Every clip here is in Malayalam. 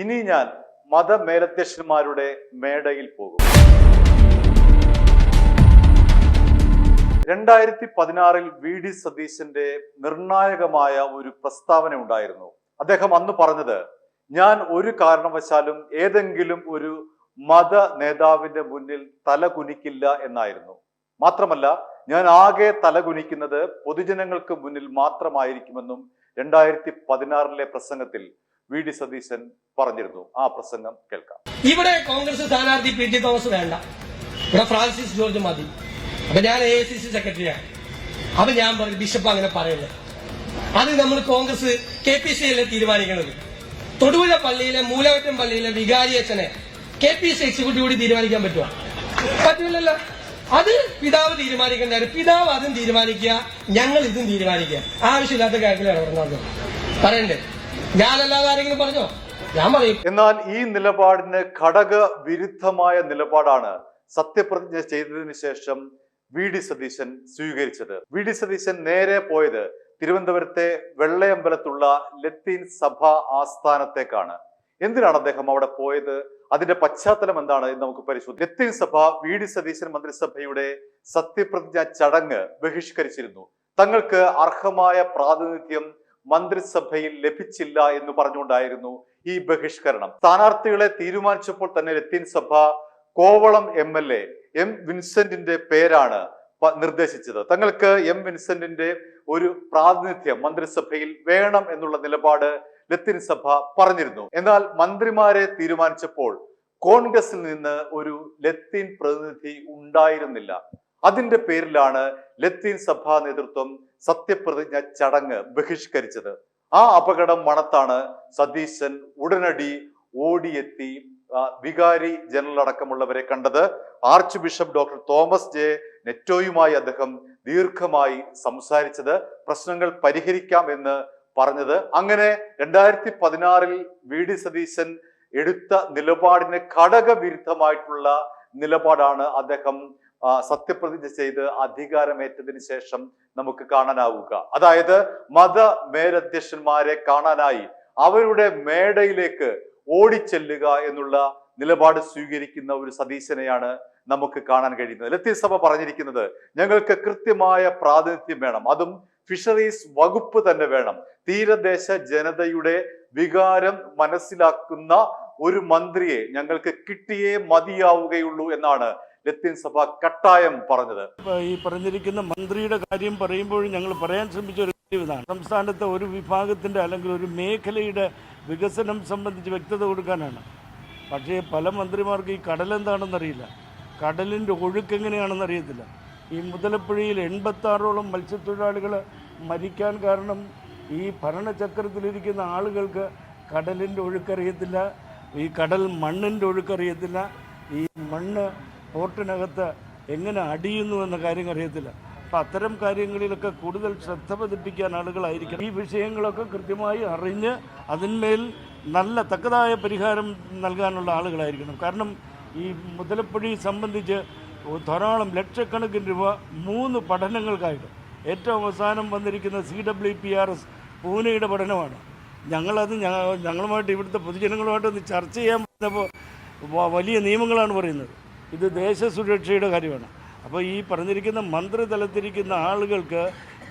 ഇനി ഞാൻ മതമേലധ്യക്ഷന്മാരുടെ മേടയിൽ പോകും. 2016 വി.ഡി. സതീശന്റെ നിർണായകമായ ഒരു പ്രസ്താവന ഉണ്ടായിരുന്നു. അദ്ദേഹം അന്ന് പറഞ്ഞത്, ഞാൻ ഒരു കാരണവശാലും ഏതെങ്കിലും ഒരു മത നേതാവിന്റെ മുന്നിൽ തല കുനിക്കില്ല എന്നായിരുന്നു. മാത്രമല്ല, ഞാൻ ആകെ തലകുനിക്കുന്നത് പൊതുജനങ്ങൾക്ക് മുന്നിൽ മാത്രമായിരിക്കുമെന്നും 2016 പ്രസംഗത്തിൽ വി.ഡി. സതീശൻ പറഞ്ഞിരുന്നു. ആ പ്രസംഗം കേൾക്കാം. ഇവിടെ കോൺഗ്രസ് സ്ഥാനാർത്ഥി പി.ടി. തോമസ് വേണ്ട, ഇവിടെ ഫ്രാൻസിസ് ജോർജ് മതി. അപ്പൊ ഞാൻ AICC സെക്രട്ടറിയാണ്. അപ്പൊ ഞാൻ പറഞ്ഞു, ബിഷപ്പ് അങ്ങനെ പറയല്ലേ, അത് നമ്മൾ കോൺഗ്രസ് KPC അല്ലേ തീരുമാനിക്കുന്നത്. തൊടുപുഴ പള്ളിയിലെ മൂലമറ്റം പള്ളിയിലെ വികാരിയച്ഛനെ KPC എക്സിക്യൂട്ടീവ് കൂടി തീരുമാനിക്കാൻ പറ്റുമോ? പറ്റൂലല്ലോ. അത് പിതാവ് തീരുമാനിക്കേണ്ട, പിതാവ് അതും തീരുമാനിക്കുക, ഞങ്ങൾ ഇതും തീരുമാനിക്കുക. ആവശ്യമില്ലാത്ത കാര്യത്തിൽ ഇടപെടുന്നത് പറയണ്ടേ? ഞാനല്ലാതെ ആരെങ്കിലും പറഞ്ഞോ? ഞാൻ പറയും. എന്നാൽ ഈ നിലപാടിന് ഘടക വിരുദ്ധമായ നിലപാടാണ് സത്യപ്രതിജ്ഞ ചെയ്തതിനു ശേഷം വി.ഡി. സതീശൻ സ്വീകരിച്ചത്. വി.ഡി. സതീശൻ നേരെ പോയത് തിരുവനന്തപുരത്തെ വെള്ളയമ്പലത്തുള്ള ലത്തീൻ സഭ ആസ്ഥാനത്തേക്കാണ്. എന്തിനാണ് അദ്ദേഹം അവിടെ പോയത്? അതിന്റെ പശ്ചാത്തലം എന്താണ് എന്ന് നമുക്ക് പരിശോധിക്കാം. ലത്തീൻ സഭ വി.ഡി. സതീശൻ മന്ത്രിസഭയുടെ സത്യപ്രതിജ്ഞ ചടങ്ങ് ബഹിഷ്കരിച്ചിരുന്നു. തങ്ങൾക്ക് അർഹമായ പ്രാതിനിധ്യം മന്ത്രിസഭയിൽ ലഭിച്ചില്ല എന്ന് പറഞ്ഞുകൊണ്ടായിരുന്നു ഈ ബഹിഷ്കരണം. സ്ഥാനാർത്ഥികളെ തീരുമാനിച്ചപ്പോൾ തന്നെ ലത്തീൻ സഭ കോവളം MLA M. വിൻസെന്റിന്റെ പേരാണ് നിർദ്ദേശിച്ചത്. തങ്ങൾക്ക് M. വിൻസെന്റിന്റെ ഒരു പ്രാതിനിധ്യം മന്ത്രിസഭയിൽ വേണം എന്നുള്ള നിലപാട് ലത്തീൻ സഭ പറഞ്ഞിരുന്നു. എന്നാൽ മന്ത്രിമാരെ തീരുമാനിച്ചപ്പോൾ കോൺഗ്രസിൽ നിന്ന് ഒരു ലത്തീൻ പ്രതിനിധി ഉണ്ടായിരുന്നില്ല. അതിന്റെ പേരിലാണ് ലത്തീൻ സഭാ നേതൃത്വം സത്യപ്രതിജ്ഞ ചടങ്ങ് ബഹിഷ്കരിച്ചത്. ആ അപകടം മണത്താണ് സതീശൻ ഉടനടി ഓടിയെത്തി വികാരി ജനറൽ അടക്കമുള്ളവരെ കണ്ടത്. Archbishop doctor Thomas J നെറ്റോയുമായി അദ്ദേഹം ദീർഘമായി സംസാരിച്ചത്, പ്രശ്നങ്ങൾ പരിഹരിക്കാം എന്ന് പറഞ്ഞത്. അങ്ങനെ 2016 വി.ഡി. സതീശൻ എടുത്ത നിലപാടിന് ഘടകവിരുദ്ധമായിട്ടുള്ള നിലപാടാണ് അദ്ദേഹം സത്യപ്രതിജ്ഞ ചെയ്ത് അധികാരമേറ്റതിന് ശേഷം നമുക്ക് കാണാനാവുക. അതായത് മത മേലധ്യക്ഷന്മാരെ കാണാനായി അവരുടെ മേടയിലേക്ക് ഓടിച്ചെല്ലുക എന്നുള്ള നിലപാട് സ്വീകരിക്കുന്ന ഒരു സതീശനെയാണ് നമുക്ക് കാണാൻ കഴിയുന്നത്. ലത്തീൻ സഭ പറഞ്ഞിരിക്കുന്നത്, ഞങ്ങൾക്ക് കൃത്യമായ പ്രാതിനിധ്യം വേണം, അതും ഫിഷറീസ് വകുപ്പ് തന്നെ വേണം. തീരദേശ ജനതയുടെ വികാരം മനസ്സിലാക്കുന്ന ഒരു മന്ത്രിയെ ഞങ്ങൾക്ക് കിട്ടിയേ മതിയാവുകയുള്ളൂ എന്നാണ് ലത്തീൻ സഭ കട്ടായം പറഞ്ഞത്. ഈ പറഞ്ഞിരിക്കുന്ന മന്ത്രിയുടെ കാര്യം പറയുമ്പോൾ ഞങ്ങൾ പറയാൻ ശ്രമിച്ച ഒരു ഇതാണ്, സംസ്ഥാനത്തെ ഒരു വിഭാഗത്തിന്റെ അല്ലെങ്കിൽ ഒരു മേഖലയുടെ വികസനം സംബന്ധിച്ച് വ്യക്തത കൊടുക്കാനാണ്. പക്ഷേ പല മന്ത്രിമാർക്ക് ഈ കടലെന്താണെന്നറിയില്ല, കടലിൻ്റെ ഒഴുക്ക് എങ്ങനെയാണെന്ന് അറിയത്തില്ല. ഈ മുതലപ്പുഴയിൽ 86ഓളം മത്സ്യത്തൊഴിലാളികൾ മരിക്കാൻ കാരണം ഈ ഭരണചക്രത്തിലിരിക്കുന്ന ആളുകൾക്ക് കടലിൻ്റെ ഒഴുക്കറിയത്തില്ല, ഈ കടൽ മണ്ണിൻ്റെ ഒഴുക്കറിയത്തില്ല, ഈ മണ്ണ് പോർട്ടിനകത്ത് എങ്ങനെ അടിയുന്നു എന്ന കാര്യം അറിയത്തില്ല. അപ്പം അത്തരം കാര്യങ്ങളിലൊക്കെ കൂടുതൽ ശ്രദ്ധ പതിപ്പിക്കാൻ ആളുകളായിരിക്കണം. ഈ വിഷയങ്ങളൊക്കെ കൃത്യമായി അറിഞ്ഞ് അതിന്മേൽ നല്ല തക്കതായ പരിഹാരം നൽകാനുള്ള ആളുകളായിരിക്കണം. കാരണം ഈ മുതലപ്പുഴയെ സംബന്ധിച്ച് ധാരാളം ലക്ഷക്കണക്കിന് രൂപ 3 പഠനങ്ങൾക്കായിട്ട് ഏറ്റവും അവസാനം വന്നിരിക്കുന്ന CWPRS പൂനെയുടെ പഠനമാണ്. ഞങ്ങളുമായിട്ട് ഇവിടുത്തെ പൊതുജനങ്ങളുമായിട്ടൊന്ന് ചർച്ച ചെയ്യാൻ പറ്റുന്നപ്പോൾ വലിയ നിയമങ്ങളാണ് പറയുന്നത്. ഇത് ദേശസുരക്ഷയുടെ കാര്യമാണ്. അപ്പോൾ ഈ പറഞ്ഞിരിക്കുന്ന മന്ത്രിതലത്തിരിക്കുന്ന ആളുകൾക്ക്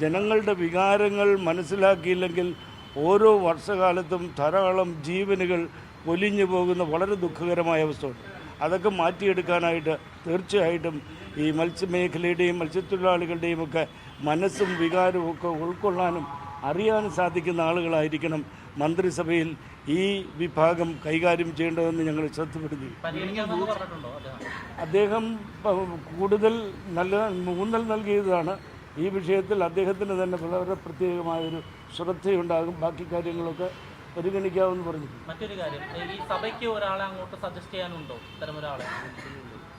ജനങ്ങളുടെ വികാരങ്ങൾ മനസ്സിലാക്കിയില്ലെങ്കിൽ ഓരോ വർഷകാലത്തും ധാരാളം ജീവനുകൾ പൊലിഞ്ഞു പോകുന്ന വളരെ ദുഃഖകരമായ അവസ്ഥയുണ്ട്. അതൊക്കെ മാറ്റിയെടുക്കാനായിട്ട് തീർച്ചയായിട്ടും ഈ മത്സ്യമേഖലയുടെയും മത്സ്യത്തൊഴിലാളികളുടെയും ഒക്കെ മനസ്സും വികാരവും ഒക്കെ ഉൾക്കൊള്ളാനും അറിയാനും സാധിക്കുന്ന ആളുകളായിരിക്കണം മന്ത്രിസഭയിൽ ഈ വിഭാഗം കൈകാര്യം ചെയ്യേണ്ടതെന്ന് ഞങ്ങൾ ശ്രദ്ധപ്പെടുത്തി. അദ്ദേഹം കൂടുതൽ ഊന്നൽ നൽകിയതാണ്. ഈ വിഷയത്തിൽ അദ്ദേഹത്തിന് തന്നെ വളരെ പ്രത്യേകമായൊരു ശ്രദ്ധയുണ്ടാകും. ബാക്കി കാര്യങ്ങളൊക്കെ പരിഗണിക്കാമെന്ന് പറഞ്ഞു. മറ്റൊരു കാര്യം, ഈ സഭയ്ക്ക് ഒരാളെ അങ്ങോട്ട് സജസ്റ്റ് ചെയ്യാനുണ്ടോ? ഇത്തരമൊരാളെ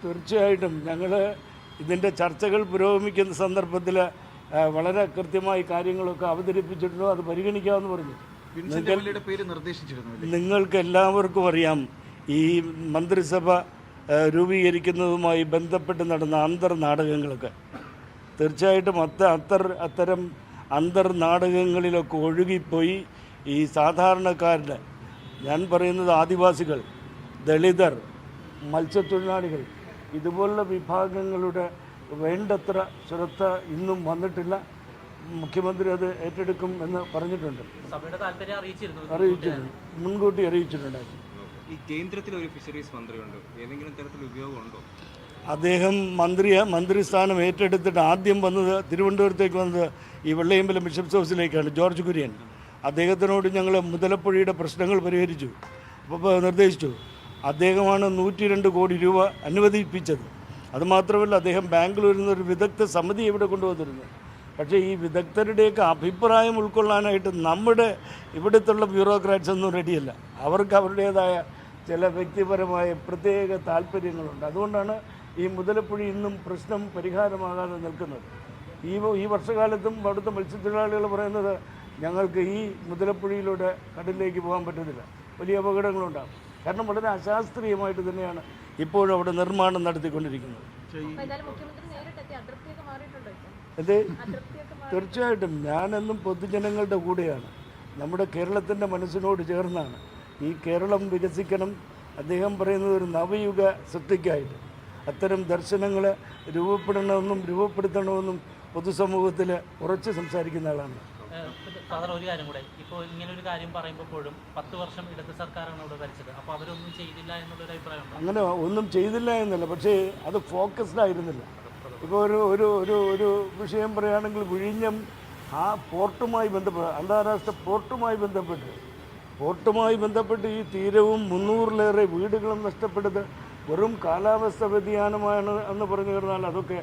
തീർച്ചയായിട്ടും ഞങ്ങൾ ഇതിൻ്റെ ചർച്ചകൾ പുരോഗമിക്കുന്ന സന്ദർഭത്തിൽ വളരെ കൃത്യമായി കാര്യങ്ങളൊക്കെ അവതരിപ്പിച്ചിട്ടുണ്ടോ, അത് പരിഗണിക്കാമെന്ന് പറഞ്ഞു. നിങ്ങൾക്ക് എല്ലാവർക്കും അറിയാം, ഈ മന്ത്രിസഭ രൂപീകരിക്കുന്നതുമായി ബന്ധപ്പെട്ട് നടന്ന അന്തർനാടകങ്ങളൊക്കെ. തീർച്ചയായിട്ടും അത്തരം അന്തർനാടകങ്ങളിലൊക്കെ ഒഴുകിപ്പോയി ഈ സാധാരണക്കാരുടെ ഞാൻ പറയുന്നത് ആദിവാസികൾ, ദളിതർ, മത്സ്യത്തൊഴിലാളികൾ ഇതുപോലുള്ള വിഭാഗങ്ങളുടെ വേണ്ടത്ര ശ്രദ്ധ ഇന്നും വന്നിട്ടില്ല. മുഖ്യമന്ത്രി അത് ഏറ്റെടുക്കും എന്ന് പറഞ്ഞിട്ടുണ്ട്, സഭയുടെ താല്പര്യം അറിയിച്ചിട്ടുണ്ട്, മുൻകൂട്ടി അറിയിച്ചിട്ടുണ്ടായിരുന്നു. ഈ കേന്ദ്രത്തിൽ ഒരു ഫിഷറീസ് മന്ത്രിയുണ്ട്, ഏതെങ്കിലും തരത്തിൽ ഉപയോഗമുണ്ടോ? അദ്ദേഹം മന്ത്രിസ്ഥാനം ഏറ്റെടുത്തിട്ട് ആദ്യം വന്നത് തിരുവനന്തപുരത്തേക്ക് വന്നത് ഈ വെള്ളയമ്പലം ബിഷപ്സ് ഹൗസിലേക്കാണ്. ജോർജ് കുര്യൻ അദ്ദേഹത്തിനോട് ഞങ്ങൾ മുതലപ്പുഴയുടെ പ്രശ്നങ്ങൾ പരിഹരിച്ചു, അപ്പോൾ നിർദ്ദേശിച്ചു. അദ്ദേഹമാണ് 102 കോടി രൂപ അനുവദിപ്പിച്ചത്. അതുമാത്രമല്ല, അദ്ദേഹം ബാംഗ്ലൂരിൽ നിന്ന് ഒരു വിദഗ്ധ സമിതി ഇവിടെ കൊണ്ടുവന്നിരുന്നു. പക്ഷേ ഈ വിദഗ്ധരുടെയൊക്കെ അഭിപ്രായം ഉൾക്കൊള്ളാനായിട്ട് നമ്മുടെ ഇവിടുത്തുള്ള ബ്യൂറോക്രാറ്റ്സ് ഒന്നും റെഡിയല്ല. അവർക്ക് അവരുടേതായ ചില വ്യക്തിപരമായ പ്രത്യേക താല്പര്യങ്ങളുണ്ട്. അതുകൊണ്ടാണ് ഈ മുതലപ്പുഴ ഇന്നും പ്രശ്നം പരിഹാരമാകാതെ നിൽക്കുന്നത്. ഈ വർഷകാലത്തും അവിടുത്തെ മത്സ്യത്തൊഴിലാളികൾ പറയുന്നത് ഞങ്ങൾക്ക് ഈ മുതലപ്പുഴയിലൂടെ കടലിലേക്ക് പോകാൻ പറ്റുന്നില്ല, വലിയ അപകടങ്ങളുണ്ടാകും. കാരണം വളരെ അശാസ്ത്രീയമായിട്ട് തന്നെയാണ് ഇപ്പോഴും അവിടെ നിർമ്മാണം നടത്തിക്കൊണ്ടിരിക്കുന്നത്. അതെ, തീർച്ചയായിട്ടും ഞാനെന്നും പൊതുജനങ്ങളുടെ കൂടെയാണ്. നമ്മുടെ കേരളത്തിൻ്റെ മനസ്സിനോട് ചേർന്നാണ്. ഈ കേരളം വികസിക്കണം. അദ്ദേഹം പറയുന്നത് ഒരു നവയുഗ സൃഷ്ടിക്കായിട്ട് അത്തരം ദർശനങ്ങൾ രൂപപ്പെടുത്തണമെന്നും പൊതുസമൂഹത്തിൽ ഉറച്ച് സംസാരിക്കുന്ന ആളാണ്. ഫാദർ, ഒരു കാര്യം കൂടെ, ഇപ്പോൾ ഇങ്ങനെ ഒരു കാര്യം പറയുമ്പോഴും 10 വർഷം ഇടത് സർക്കാരാണ് ഇവിടെ ഭരിച്ചത്, അപ്പോൾ അവരൊന്നും ചെയ്തില്ല എന്നുള്ളൊരു അഭിപ്രായം. അങ്ങനെ ഒന്നും ചെയ്തില്ല എന്നല്ല, പക്ഷേ അത് ഫോക്കസ്ഡ് ആയിരുന്നില്ല. ഇപ്പോൾ ഒരു വിഷയം പറയുകയാണെങ്കിൽ വിഴിഞ്ഞം ആ പോർട്ടുമായി ബന്ധപ്പെട്ട്, അന്താരാഷ്ട്ര പോർട്ടുമായി ബന്ധപ്പെട്ട് ഈ തീരവും 300-ലേറെ വീടുകളും നഷ്ടപ്പെട്ടത് വെറും കാലാവസ്ഥ വ്യതിയാനമാണ് എന്ന് പറഞ്ഞു കഴിഞ്ഞാൽ അതൊക്കെ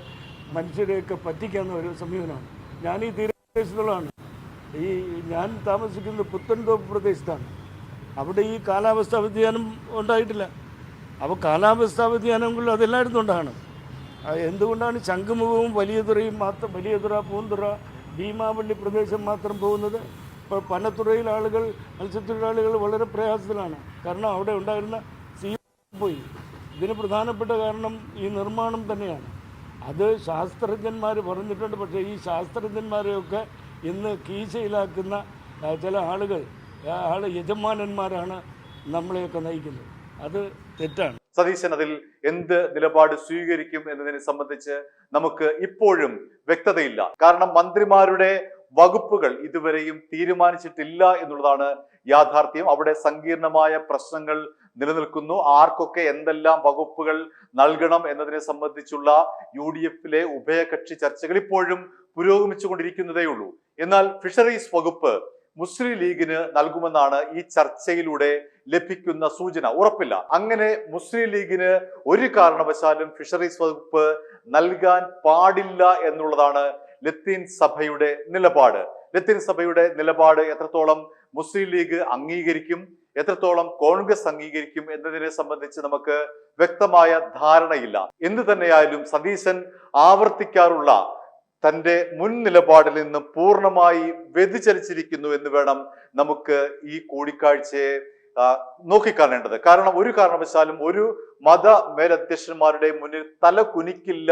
മനുഷ്യരെയൊക്കെ പറ്റിക്കാവുന്ന ഒരു സമീപനമാണ്. ഞാൻ ഈ തീരപ്രദേശത്തുള്ളതാണ്. ഞാൻ താമസിക്കുന്നത് പുത്തൻതോപ്പ് പ്രദേശത്താണ്. അവിടെ ഈ കാലാവസ്ഥാ വ്യതിയാനം ഉണ്ടായിട്ടില്ല. അപ്പോൾ കാലാവസ്ഥാ വ്യതിയാനങ്ങളിൽ അതെല്ലായിടത്തും ഉണ്ടാകണം. എന്തുകൊണ്ടാണ് ശംഖുമുഖവും വലിയതുറ, പൂന്തുറ, ഭീമാവള്ളി പ്രദേശം മാത്രം പോകുന്നത്? ഇപ്പോൾ പനത്തുറയിൽ മത്സ്യത്തൊഴിലാളികൾ വളരെ പ്രയാസത്തിലാണ്. കാരണം അവിടെ ഉണ്ടായിരുന്ന പോയി. ഇതിന് പ്രധാനപ്പെട്ട കാരണം ഈ നിർമ്മാണം തന്നെയാണ്. അത് ശാസ്ത്രജ്ഞന്മാർ പറഞ്ഞിട്ടുണ്ട്. പക്ഷേ ഈ ശാസ്ത്രജ്ഞന്മാരെയൊക്കെ ഇന്ന് കീശയിലാക്കുന്ന ചില യജമാനന്മാരാണ് നമ്മളെയൊക്കെ നയിക്കുന്നത്. അത് തെറ്റാണ്. സതീശൻ അതിൽ എന്ത് നിലപാട് സ്വീകരിക്കും എന്നതിനെ സംബന്ധിച്ച് നമുക്ക് ഇപ്പോഴും വ്യക്തതയില്ല. കാരണം മന്ത്രിമാരുടെ വകുപ്പുകൾ ഇതുവരെയും തീരുമാനിച്ചിട്ടില്ല എന്നുള്ളതാണ് യാഥാർത്ഥ്യം. അവിടെ സങ്കീർണമായ പ്രശ്നങ്ങൾ നിലനിൽക്കുന്നു. ആർക്കൊക്കെ എന്തെല്ലാം വകുപ്പുകൾ നൽകണം എന്നതിനെ സംബന്ധിച്ചുള്ള UDF-ലെ ഉഭയകക്ഷി ചർച്ചകൾ ഇപ്പോഴും പുരോഗമിച്ചുകൊണ്ടിരിക്കുന്നതേയുള്ളൂ. എന്നാൽ ഫിഷറീസ് വകുപ്പ് മുസ്ലിം ലീഗിന് നൽകുമെന്നാണ് ഈ ചർച്ചയിലൂടെ ലഭിക്കുന്ന സൂചന. ഉറപ്പില്ല. അങ്ങനെ മുസ്ലിം ലീഗിന് ഒരു കാരണവശാലും ഫിഷറീസ് വകുപ്പ് നൽകാൻ പാടില്ല എന്നുള്ളതാണ് ലത്തീൻ സഭയുടെ നിലപാട്. ലത്തീൻ സഭയുടെ നിലപാട് എത്രത്തോളം മുസ്ലിം ലീഗ് അംഗീകരിക്കും, എത്രത്തോളം കോൺഗ്രസ് അംഗീകരിക്കും എന്നതിനെ സംബന്ധിച്ച് നമുക്ക് വ്യക്തമായ ധാരണയില്ല. എന്തു തന്നെയായാലും സതീശൻ ആവർത്തിക്കാറുള്ള തന്റെ മുൻ നിലപാടിൽ നിന്ന് പൂർണ്ണമായി വ്യതിചലിച്ചിരിക്കുന്നു എന്ന് വേണം നമുക്ക് ഈ കൂടിക്കാഴ്ചയെ നോക്കിക്കാണേണ്ടത്. കാരണം ഒരു കാരണവശാലും ഒരു മത മേലധ്യക്ഷന്മാരുടെ മുന്നിൽ തല കുനിക്കില്ല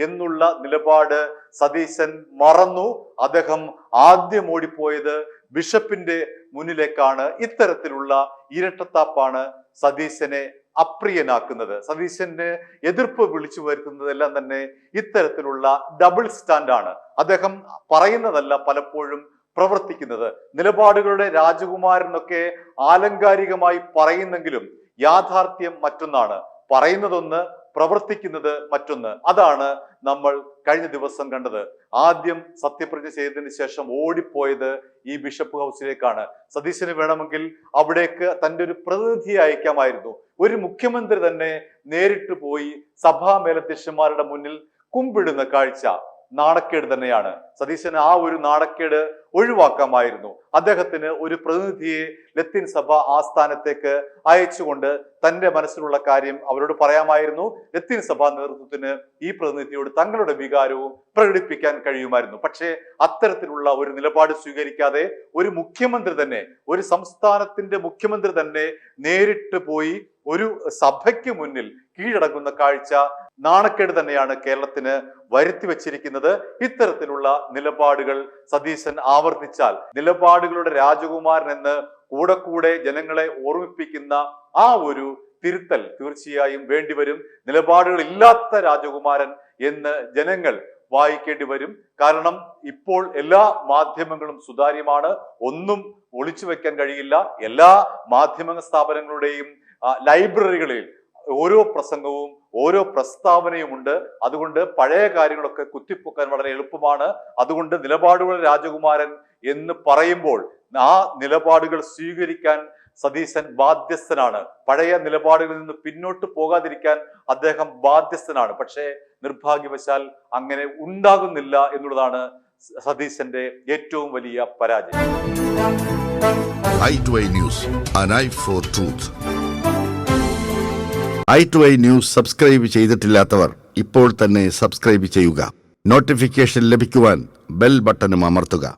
എന്നുള്ള നിലപാട് സതീശൻ മറന്നു. അദ്ദേഹം ആദ്യം ഓടിപ്പോയത് ബിഷപ്പിന്റെ മുന്നിലേക്കാണ്. ഇത്തരത്തിലുള്ള ഇരട്ടത്താപ്പാണ് സതീശനെ അപ്രിയനാക്കുന്നത്. സതീശന് എതിർപ്പ് വിളിച്ചു വരുത്തുന്നതെല്ലാം തന്നെ ഇത്തരത്തിലുള്ള ഡബിൾ സ്റ്റാൻഡാണ്. അദ്ദേഹം പറയുന്നതല്ല പലപ്പോഴും പ്രവർത്തിക്കുന്നത്. നിലപാടുകളുടെ രാജകുമാരനൊക്കെ ആലങ്കാരികമായി പറയുന്നെങ്കിലും യാഥാർത്ഥ്യം മറ്റൊന്നാണ്. പറയുന്നതൊന്ന്, പ്രവർത്തിക്കുന്നത് മറ്റൊന്ന്. അതാണ് നമ്മൾ കഴിഞ്ഞ ദിവസം കണ്ടത്. ആദ്യം സത്യപ്രതിജ്ഞ ചെയ്തതിന് ശേഷം ഓടിപ്പോയത് ഈ ബിഷപ്പ് ഹൗസിലേക്കാണ്. സതീശന് വേണമെങ്കിൽ അവിടേക്ക് തന്റെ ഒരു പ്രതിനിധിയെ അയക്കാമായിരുന്നു. ഒരു മുഖ്യമന്ത്രി തന്നെ നേരിട്ട് പോയി സഭാ മേലധ്യക്ഷന്മാരുടെ മുന്നിൽ കുമ്പിടുന്ന കാഴ്ച നാണക്കേട് തന്നെയാണ്. സതീശന് ആ ഒരു നാണക്കേട് ഒഴിവാക്കാമായിരുന്നു. അദ്ദേഹത്തിന് ഒരു പ്രതിനിധിയെ ലത്തീൻ സഭ ആസ്ഥാനത്തേക്ക് അയച്ചുകൊണ്ട് തന്റെ മനസ്സിലുള്ള കാര്യം അവരോട് പറയാമായിരുന്നു. ലത്തീൻ സഭാ നേതൃത്വത്തിന് ഈ പ്രതിനിധിയോട് തങ്ങളുടെ വികാരവും പ്രകടിപ്പിക്കാൻ കഴിയുമായിരുന്നു. പക്ഷേ അത്തരത്തിലുള്ള ഒരു നിലപാട് സ്വീകരിക്കാതെ ഒരു മുഖ്യമന്ത്രി തന്നെ, ഒരു സംസ്ഥാനത്തിന്റെ മുഖ്യമന്ത്രി തന്നെ നേരിട്ട് പോയി ഒരു സഭയ്ക്ക് മുന്നിൽ കീഴടങ്ങുന്ന കാഴ്ച നാണക്കേട് തന്നെയാണ് കേരളത്തിന് വരുത്തി വച്ചിരിക്കുന്നത്. ഇത്തരത്തിലുള്ള നിലപാടുകൾ സതീശൻ ആവർത്തിച്ചാൽ നിലപാടുകളുടെ രാജകുമാരൻ എന്ന് കൂടെ ജനങ്ങളെ ഓർമ്മിപ്പിക്കുന്ന ആ ഒരു തിരുത്തൽ തീർച്ചയായും വേണ്ടിവരും. നിലപാടുകളില്ലാത്ത രാജകുമാരൻ എന്ന് ജനങ്ങൾ വായിക്കേണ്ടി വരും. കാരണം ഇപ്പോൾ എല്ലാ മാധ്യമങ്ങളും സുതാര്യമാണ്, ഒന്നും ഒളിച്ചു വെക്കാൻ കഴിയില്ല. എല്ലാ മാധ്യമ സ്ഥാപനങ്ങളുടെയും ലൈബ്രറികളിൽ ഓരോ പ്രസംഗവും ഓരോ പ്രസ്താവനയും ഉണ്ട്. അതുകൊണ്ട് പഴയ കാര്യങ്ങളൊക്കെ കുത്തിപ്പൊക്കാൻ വളരെ എളുപ്പമാണ്. അതുകൊണ്ട് നിലപാടുകൾ രാജകുമാരൻ എന്ന് പറയുമ്പോൾ ആ നിലപാടുകൾ സ്വീകരിക്കാൻ സതീശൻ ബാധ്യസ്ഥനാണ്. പഴയ നിലപാടുകളിൽ നിന്ന് പിന്നോട്ട് പോകാതിരിക്കാൻ അദ്ദേഹം ബാധ്യസ്ഥനാണ്. പക്ഷേ നിർഭാഗ്യവശാൽ അങ്ങനെ ഉണ്ടാകുന്നില്ല എന്നുള്ളതാണ് സതീശന്റെ ഏറ്റവും വലിയ പരാജയം. i2i News, an eye for truth. i2i News subscribe ചെയ്തിട്ടില്ലാത്തവർ ഇപ്പോൾ തന്നെ സബ്സ്ക്രൈബ് ചെയ്യുക. നോട്ടിഫിക്കേഷൻ ലഭിക്കുവാൻ ബെൽ ബട്ടണും അമർത്തുക.